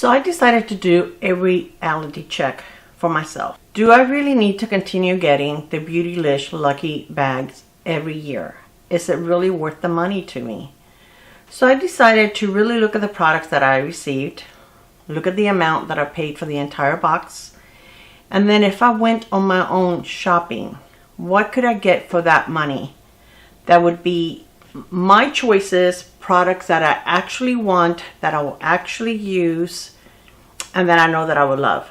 So I decided to do a reality check for myself. Do I really need to continue getting the Beautylish lucky bags every year? Is it really worth the money to me? So I decided to really look at the products that I received, look at the amount that I paid for the entire box, and then if I went on my own shopping, what could I get for that money? That would be my choices, products that I actually want, that I will actually use, and that I know that I would love.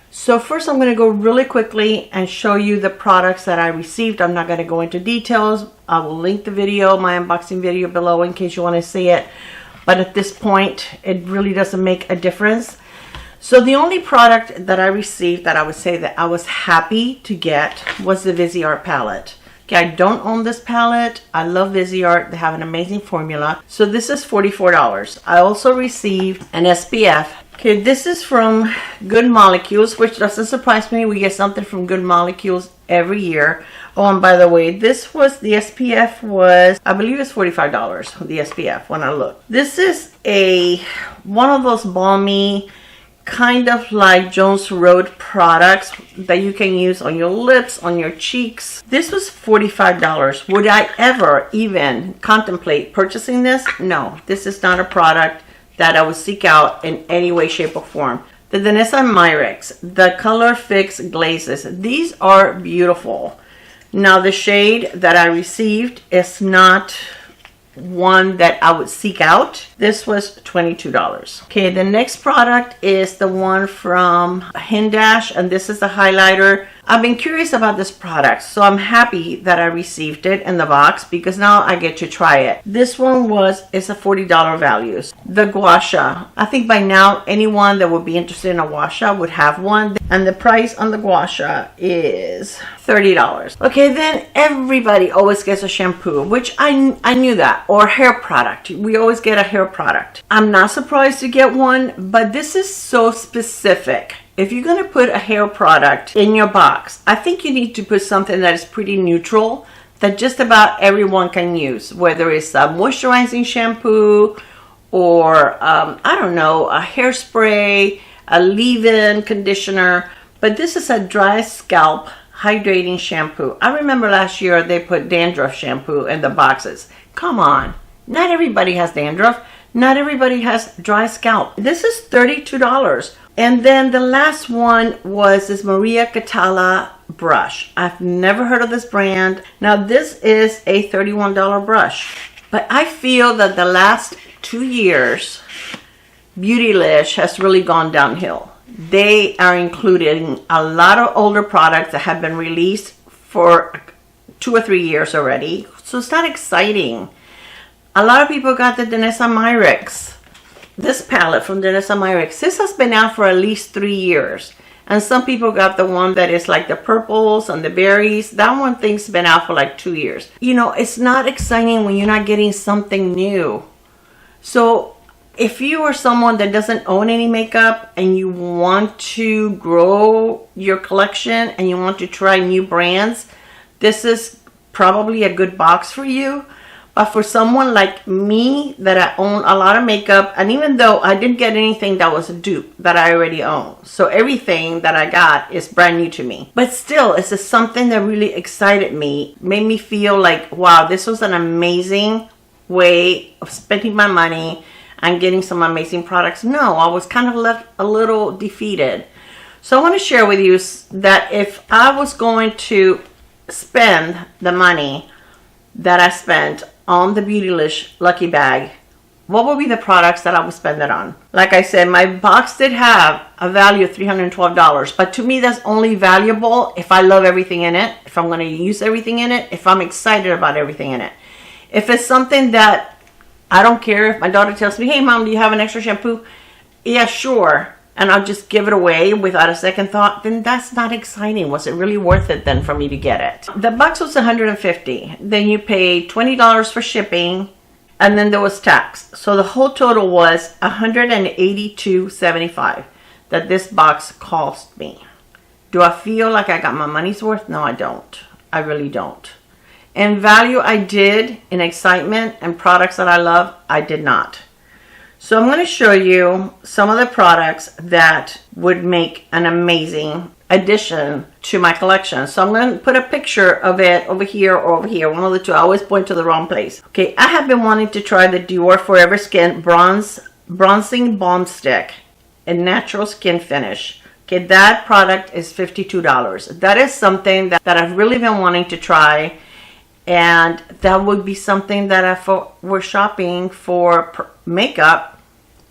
So first I'm going to go really quickly and show you the products that I received. I'm not going to go into details. I will link the video, my unboxing video below in case you want to see it. But at this point, it really doesn't make a difference. So the only product that I received that I would say that I was happy to get was the Viseart palette. Okay, I don't own this palette. I love Viseart. They have an amazing formula. So this is $44. I also received an SPF. Okay, this is from Good Molecules, which doesn't surprise me. We get something from Good Molecules every year. Oh, and by the way, this was, the SPF was, I believe it's $45, the SPF, when I look. This is one of those balmy, kind of like Jones Road products that you can use on your lips, on your cheeks. This was $45. Would I ever even contemplate purchasing this? No, this is not a product that I would seek out in any way, shape, or form. The Danessa Myricks, the Color Fix Glazes, these are beautiful. Now the shade that I received is not one that I would seek out. This was $22. Okay, the next product is the one from Hindash, and this is the highlighter. I've been curious about this product, so I'm happy that I received it in the box because now I get to try it. This one is a $40 value. The Gua Sha. I think by now anyone that would be interested in a Gua Sha would have one, and the price on the Gua Sha is $30. Okay, then everybody always gets a shampoo, which I knew that, or hair product. We always get a hair product. I'm not surprised to get one, but this is so specific. If you're going to put a hair product in your box, I think you need to put something that is pretty neutral, that just about everyone can use, whether it's a moisturizing shampoo or, I don't know, a hairspray, a leave-in conditioner. But this is a dry scalp hydrating shampoo. I remember last year they put dandruff shampoo in the boxes. Come on, not everybody has dandruff. Not everybody has dry scalp. This is $32. And then the last one was this Maria Catala brush. I've never heard of this brand. Now this is a $31 brush. But I feel that the last 2 years, Beautylish has really gone downhill. They are including a lot of older products that have been released for 2 or 3 years already. So it's not exciting. A lot of people got the Danessa Myricks. This palette from Danessa Myricks. This has been out for at least 3 years. And some people got the one that is like the purples and the berries. That one thing's been out for like 2 years. You know, it's not exciting when you're not getting something new. So if you are someone that doesn't own any makeup and you want to grow your collection and you want to try new brands, this is probably a good box for you. But for someone like me that I own a lot of makeup, and even though I didn't get anything that was a dupe that I already own, so everything that I got is brand new to me. But still, it's just something that really excited me, made me feel like, wow, this was an amazing way of spending my money and getting some amazing products. No, I was kind of left a little defeated. So I want to share with you that if I was going to spend the money that I spent on the Beautylish Lucky Bag, what would be the products that I would spend it on? Like I said, my box did have a value of $312, but to me that's only valuable if I love everything in it, if I'm going to use everything in it, if I'm excited about everything in it. If it's something that I don't care, if my daughter tells me, hey mom, do you have an extra shampoo? Yeah, sure. And I'll just give it away without a second thought, then that's not exciting. Was it really worth it then for me to get it? The box was $150. Then you paid $20 for shipping, and then there was tax. So the whole total was $182.75 that this box cost me. Do I feel like I got my money's worth? No, I don't. I really don't. In value, I did. In excitement and products that I love, I did not. So I'm going to show you some of the products that would make an amazing addition to my collection. So I'm going to put a picture of it over here or over here, one of the two. I always point to the wrong place. Okay, I have been wanting to try the Dior Forever Skin Bronzing Balm Stick in natural skin finish. Okay, that product is $52. That is something that I've really been wanting to try, and that would be something that if I were shopping for makeup,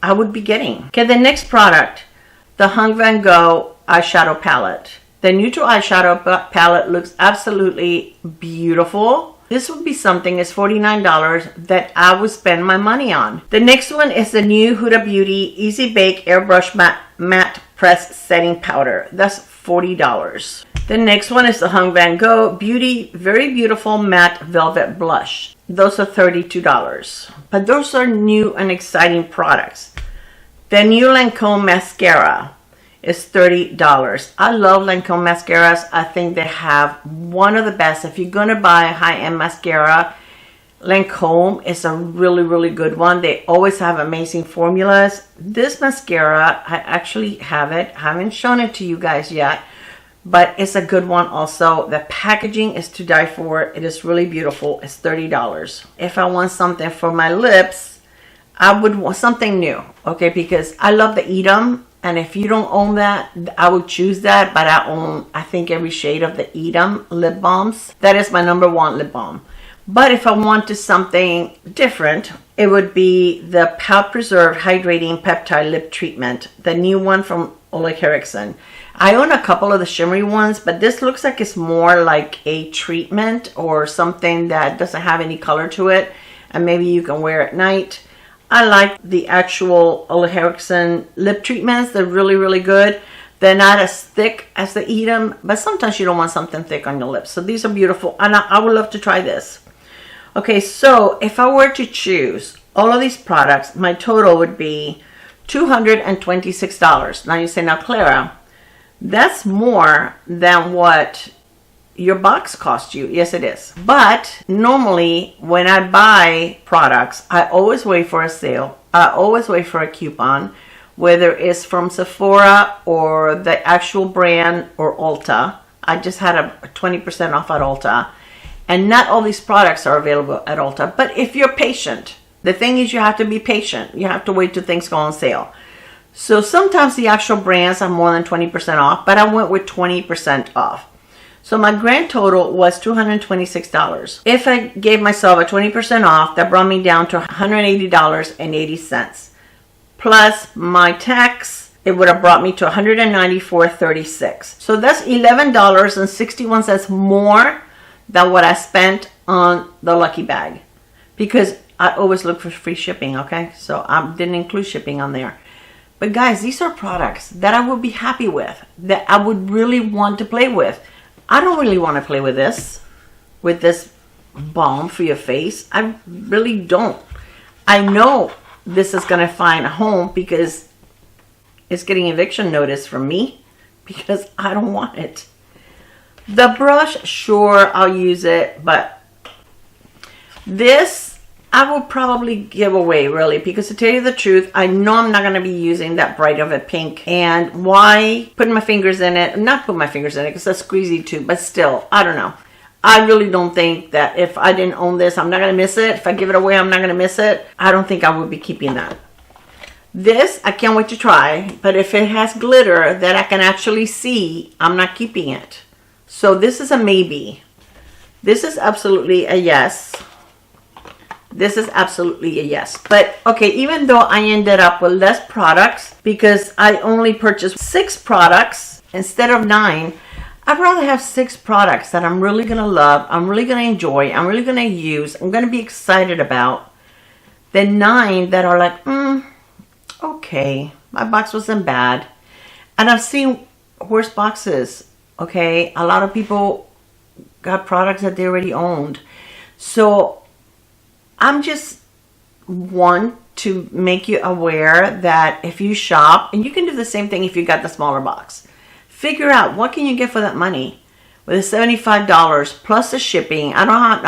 I would be getting. Okay, the next product, the Hung Van Gogh eyeshadow palette. The neutral eyeshadow palette looks absolutely beautiful. This would be something, it's $49 that I would spend my money on. The next one is the new Huda Beauty Easy Bake Airbrush Matte Press Setting Powder. That's $40. The next one is the Hung Van Gogh Beauty Very Beautiful Matte Velvet Blush. Those are $32. But those are new and exciting products. The new Lancome Mascara is $30. I love Lancome mascaras. I think they have one of the best. If you're gonna buy a high-end mascara, Lancome is a really, really good one. They always have amazing formulas. This mascara, I actually have it. I haven't shown it to you guys yet, but it's a good one also. The packaging is to die for. It is really beautiful. It's $30. If I want something for my lips, I would want something new, okay, because I love the Edam. And if you don't own that, I would choose that. But I own, I think, every shade of the Edam lip balms. That is my #1 lip balm. But if I wanted something different, it would be the Pout Preserve Hydrating Peptide Lip Treatment. The new one from Ole Henriksen. I own a couple of the shimmery ones, but this looks like it's more like a treatment or something that doesn't have any color to it. And maybe you can wear at night. I like the actual Ole Henriksen lip treatments. They're really, really good. They're not as thick as the Edam, but sometimes you don't want something thick on your lips. So these are beautiful, and I would love to try this. Okay, so if I were to choose all of these products, my total would be $226. Now you say, now Clara, that's more than what your box cost you. Yes, it is. But normally when I buy products, I always wait for a sale. I always wait for a coupon, whether it's from Sephora or the actual brand or Ulta. I just had a 20% off at Ulta. And not all these products are available at Ulta. But if you're patient, the thing is you have to be patient. You have to wait till things go on sale. So sometimes the actual brands are more than 20% off, but I went with 20% off. So my grand total was $226. If I gave myself a 20% off, that brought me down to $180.80. Plus my tax, it would have brought me to $194.36. So that's $11.61 more than what I spent on the Lucky Bag. Because I always look for free shipping, okay? So I didn't include shipping on there. But guys, these are products that I would be happy with, that I would really want to play with. I don't really want to play with this balm for your face. I really don't. I know this is going to find a home because it's getting eviction notice from me because I don't want it. The brush, sure, I'll use it, but this I will probably give away, really, because to tell you the truth, I know I'm not going to be using that bright of a pink. And why put my fingers in it? Not put my fingers in it because that's squeezy too, but still, I don't know. I really don't think that if I didn't own this, I'm not going to miss it. If I give it away, I'm not going to miss it. I don't think I would be keeping that. This, I can't wait to try, but if it has glitter that I can actually see, I'm not keeping it. So this is a maybe. This is absolutely a yes. This is absolutely a yes. But okay, even though I ended up with less products because I only purchased 6 products instead of 9, I'd rather have 6 products that I'm really going to love, I'm really going to enjoy, I'm really going to use, I'm going to be excited about, than 9 that are like, okay, my box wasn't bad. And I've seen worse boxes, okay? A lot of people got products that they already owned. So I'm just want to make you aware that if you shop, and you can do the same thing if you got the smaller box, figure out what can you get for that money. With the $75 plus the shipping, I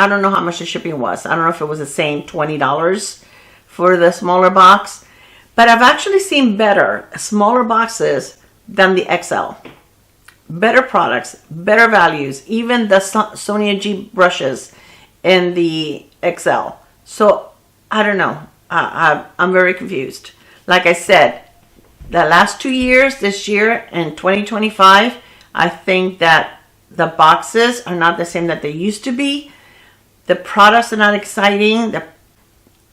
don't know how much the shipping was. I don't know if it was the same $20 for the smaller box, But I've actually seen better, smaller boxes than the XL. Better products, better values, even the Sonia G brushes in the XL. So I don't know. I'm very confused. Like I said, the last 2 years, this year and 2025, I think that the boxes are not the same that they used to be. The products are not exciting. The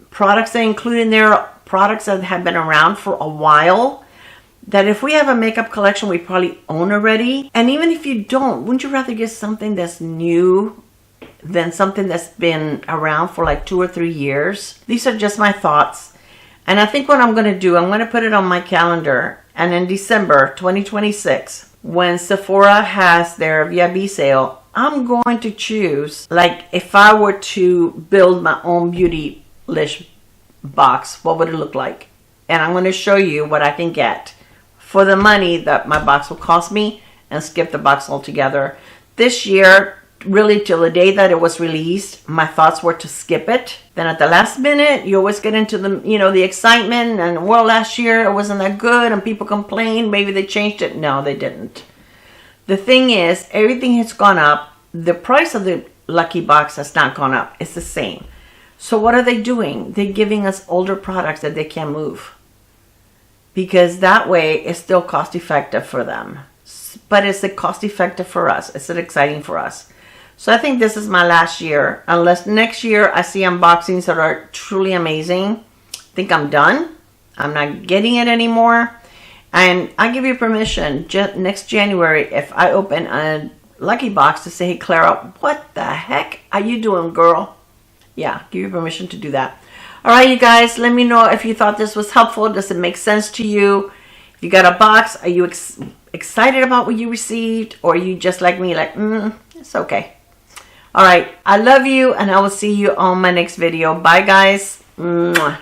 products they include in there are products that have been around for a while. That if we have a makeup collection we probably own already. And even if you don't, wouldn't you rather get something that's new than something that's been around for like 2 or 3 years? These are just my thoughts. And I think what I'm going to do, I'm going to put it on my calendar. And in December 2026, when Sephora has their VIB sale, I'm going to choose, like if I were to build my own Beautylish box, what would it look like? And I'm going to show you what I can get for the money that my box will cost me and skip the box altogether. This year, really till the day that it was released, my thoughts were to skip it. Then at the last minute, you always get into the, the excitement and, well, last year it wasn't that good and people complained, maybe they changed it. No, they didn't. The thing is, everything has gone up. The price of the Lucky Box has not gone up. It's the same. So what are they doing? They're giving us older products that they can't move. Because that way it's still cost effective for them. But is it cost effective for us? Is it exciting for us? So I think this is my last year. Unless next year I see unboxings that are truly amazing. I think I'm done. I'm not getting it anymore. And I give you permission next January if I open a Lucky Box to say, hey Clara, what the heck are you doing, girl? Yeah, give you permission to do that. All right, you guys, let me know if you thought this was helpful. Does it make sense to you? If you got a box, are you excited about what you received? Or are you just like me, like, it's okay. All right, I love you, and I will see you on my next video. Bye, guys. Mwah.